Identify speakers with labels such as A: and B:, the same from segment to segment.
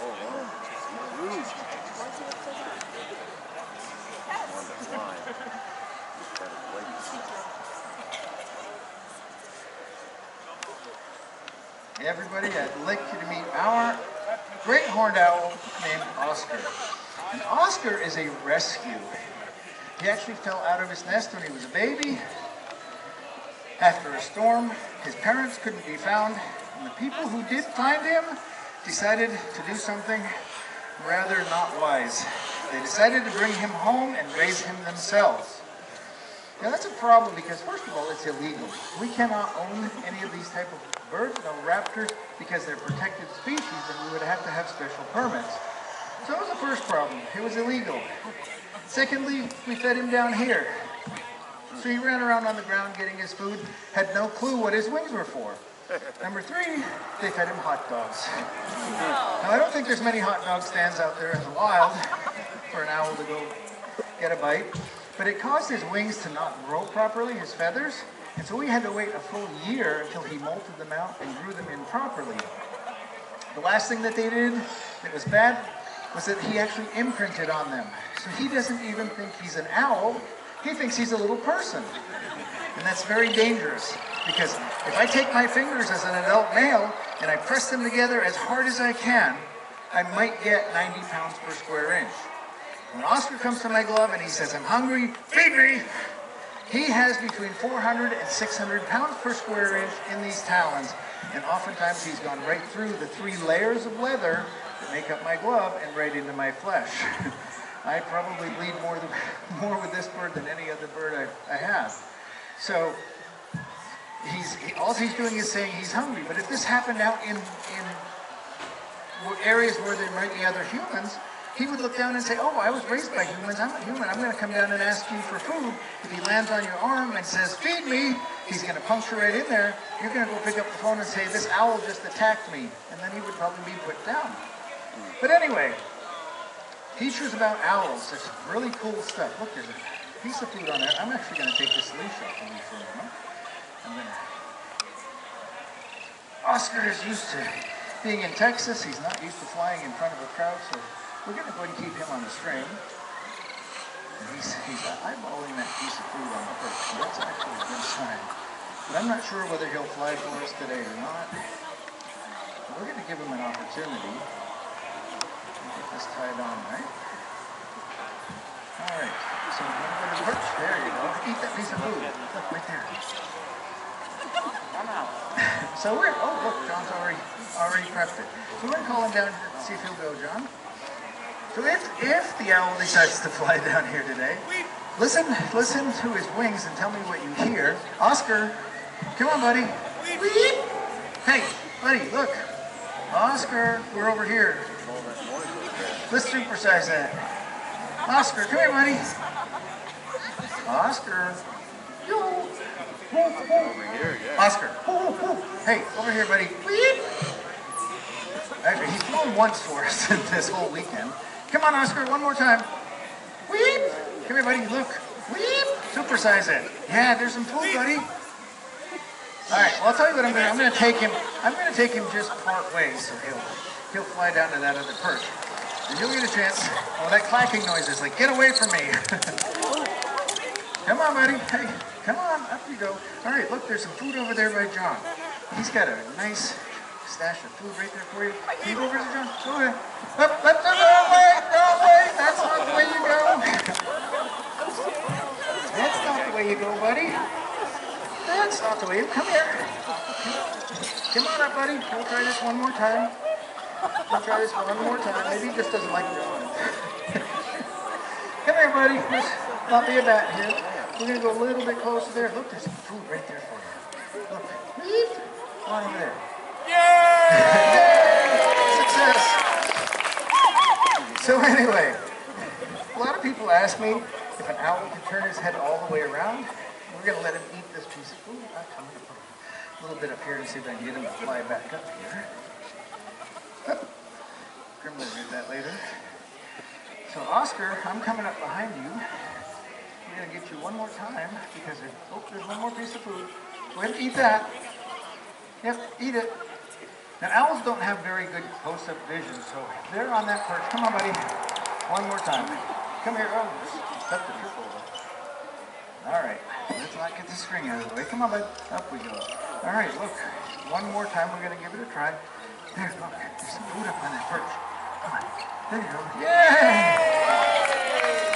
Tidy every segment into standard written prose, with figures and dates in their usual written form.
A: Hey everybody, I'd like you to meet our great horned owl named Oscar. And Oscar is a rescue. He actually fell out of his nest when he was a baby. After a storm, his parents couldn't be found, and the people who did find him decided to do something rather not wise. They decided to bring him home and raise him themselves. Now that's a problem because, first of all, it's illegal. We cannot own any of these type of birds, no raptors, because they're protected species and we would have to have special permits. So that was the first problem. It was illegal. Secondly, we fed him down here. So he ran around on the ground getting his food, had no clue what his wings were for. Number three, they fed him hot dogs. Now I don't think there's many hot dog stands out there in the wild for an owl to go get a bite. But it caused his wings to not grow properly, his feathers, and so we had to wait a full year until he molted them out and grew them in properly. The last thing that they did that was bad was that he actually imprinted on them. So he doesn't even think he's an owl, he thinks he's a little person. And that's very dangerous, because if I take my fingers as an adult male and I press them together as hard as I can, I might get 90 pounds per square inch. When Oscar comes to my glove and he says, "I'm hungry, feed me," he has between 400 and 600 pounds per square inch in these talons. And oftentimes he's gone right through the 3 layers of leather that make up my glove and right into my flesh. I probably bleed more with this bird than any other bird I have. So all he's doing is saying he's hungry. But if this happened out in areas where there might be other humans, he would look down and say, "Oh, I was raised by humans, I'm a human, I'm going to come down and ask you for food." If he lands on your arm and says, "Feed me," he's going to puncture right in there. You're going to go pick up the phone and say, "This owl just attacked me," and then he would probably be put down. But anyway, teachers about owls, there's some really cool stuff. Look, there's a piece of food on there. I'm actually going to take this leash off of you for a moment. Oscar is used to being in Texas. He's not used to flying in front of a crowd, so we're going to go and keep him on the string. And he's eyeballing that piece of food on the perch. So that's actually a good sign. But I'm not sure whether he'll fly for us today or not. But we're going to give him an opportunity. Get this tied on, right? All right. So we're going to go to the perch. There you go. Eat that piece of food. Look, right there. So we're, oh look, John's already prepped it. So we're going to call him down to see if he'll go, John. So if the owl decides to fly down here today, listen to his wings and tell me what you hear. Oscar, come on, buddy. Hey, buddy, look. Oscar, we're over here. Let's supersize that. Oscar, come here, buddy. Oscar. Oscar. Hey, over here, buddy. Actually, he's flown once for us this whole weekend. Come on, Oscar, one more time. Weep. Come here, buddy. Look. Weep. Supersize it. Yeah, there's some food, buddy. All right. Well, I'll tell you what I'm going to. I'm going to take him just part way, so he'll fly down to that other perch, and you'll get a chance. Oh, that clacking noise is like, get away from me. Come on, buddy. Hey, come on. Up you go. All right. Look, there's some food over there by John. He's got a nice stash of food right there for you. Can you go over to John? Go ahead. Up, wrong way. That's not the way you go. That's not the way you go, buddy. That's not the way you come here. Come on up, buddy. We'll try this one more time. Maybe he just doesn't like doing it. Come here, buddy. There's not be a bat here. We're going to go a little bit closer there. Look, there's some food right there for you. Look. Come on over there. Yay! Success! So anyway, a lot of people ask me if an owl can turn his head all the way around. We're going to let him eat this piece of food. I'm going to put a little bit up here to see if I can get him to fly back up here. Grim will do that later. So Oscar, I'm coming up behind you. We're going to get you one more time because there's one more piece of food. Go ahead and eat that. Yep, eat it. Now, owls don't have very good close-up vision, so if they're on that perch. Come on, buddy. One more time. Come here. Oh, step the trip over. All right. Let's not get the string out of the way. Come on, bud. Up we go. All right, look. One more time. We're going to give it a try. There, look. There's some food up on that perch. Come on. There you go. Yay!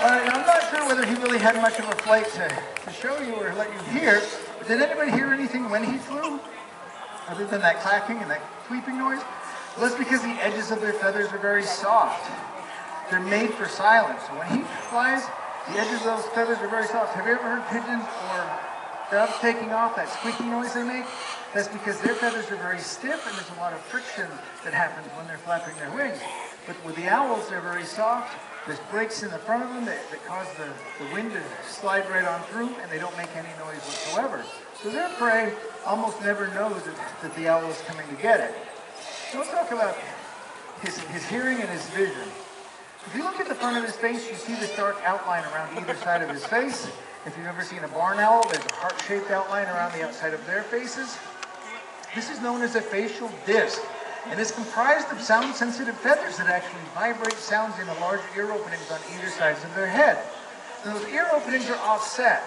A: All right, now, I'm not sure whether he really had much of a flight to show you or let you hear. But did anybody hear anything when he flew? Other than that clacking and that tweeping noise? Well, that's because the edges of their feathers are very soft. They're made for silence. So when he flies, the edges of those feathers are very soft. Have you ever heard pigeons or doves taking off, that squeaky noise they make? That's because their feathers are very stiff and there's a lot of friction that happens when they're flapping their wings. But with the owls, they're very soft. There's breaks in the front of them that cause the wind to slide right on through, and they don't make any noise whatsoever. So their prey almost never knows that the owl is coming to get it. So let's talk about his hearing and his vision. If you look at the front of his face, you see this dark outline around either side of his face. If you've ever seen a barn owl, there's a heart-shaped outline around the outside of their faces. This is known as a facial disc, and it's comprised of sound-sensitive feathers that actually vibrate sounds in the large ear openings on either sides of their head. And those ear openings are offset.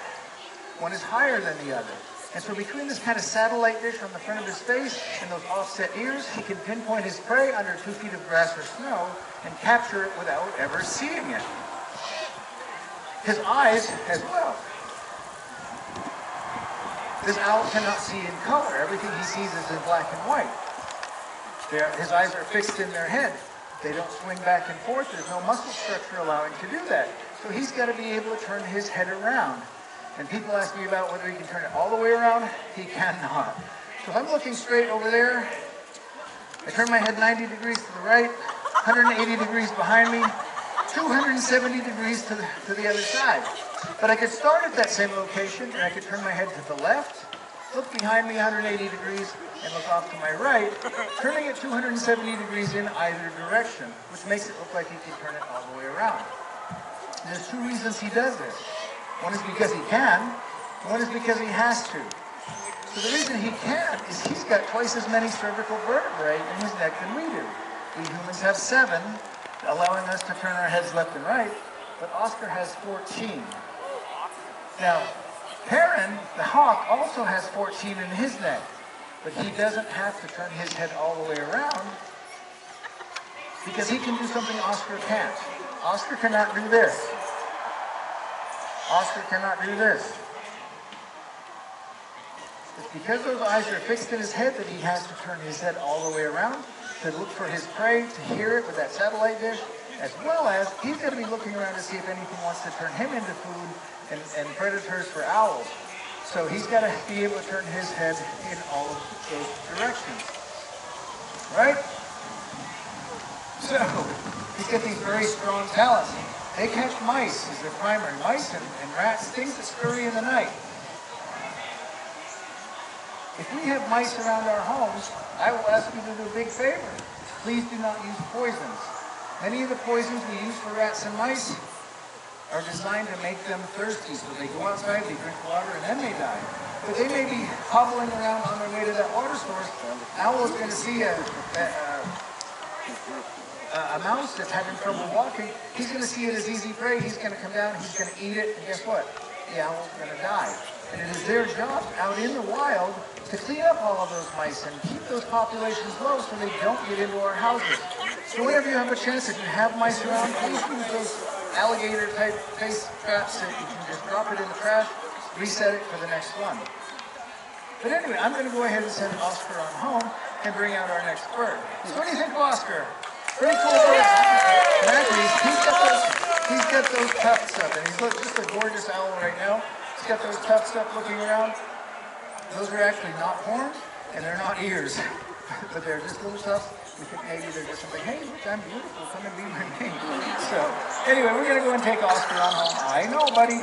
A: One is higher than the other. And so between this kind of satellite dish on the front of his face and those offset ears, he can pinpoint his prey under 2 feet of grass or snow and capture it without ever seeing it. His eyes as well. This owl cannot see in color. Everything he sees is in black and white. His eyes are fixed in their head. They don't swing back and forth. There's no muscle structure allowing to do that. So he's got to be able to turn his head around. And people ask me about whether he can turn it all the way around. He cannot. So if I'm looking straight over there, I turn my head 90 degrees to the right, 180 degrees behind me, 270 degrees to the other side. But I could start at that same location, and I could turn my head to the left, look behind me 180 degrees, and look off to my right, turning it 270 degrees in either direction, which makes it look like he can turn it all the way around. And there's 2 reasons he does this. One is because he can, and one is because he has to. So the reason he can is he's got twice as many cervical vertebrae in his neck than we do. We humans have 7, allowing us to turn our heads left and right, but Oscar has 14. Now, Heron, the hawk, also has 14 in his neck, but he doesn't have to turn his head all the way around because he can do something Oscar can't. Oscar cannot do this. Oscar cannot do this. It's because those eyes are fixed in his head that he has to turn his head all the way around to look for his prey, to hear it with that satellite dish, as well as he's going to be looking around to see if anything wants to turn him into food and predators for owls. So he's got to be able to turn his head in all of those directions. Right? So he's got these very strong talents. They catch mice as their primary. Mice and rats, things that scurry in the night. If we have mice around our homes, I will ask you to do a big favor. Please do not use poisons. Many of the poisons we use for rats and mice are designed to make them thirsty. So they go outside, they drink water, and then they die. But they may be hobbling around on their way to that water source. Owl is going to see a mouse that's having trouble walking. He's going to see it as easy prey. He's going to come down, he's going to eat it, and guess what? The owl's going to die. And it is their job out in the wild to clean up all of those mice and keep those populations low so they don't get into our houses. So whenever you have a chance, if you have mice around, please use those alligator-type face traps that you can just drop it in the trash, reset it for the next one. But anyway, I'm going to go ahead and send Oscar on home and bring out our next bird. So what do you think of Oscar? Pretty cool bird. And actually, he's got those tufts up, and he's just a gorgeous owl right now. He's got those tufts up looking around. Those are actually not horns, and they're not ears, but they're just little tufts. We think maybe they're just something, hey, look, I'm beautiful, come and be my mate. So, anyway, we're going to go and take Oscar on home. I know, buddy.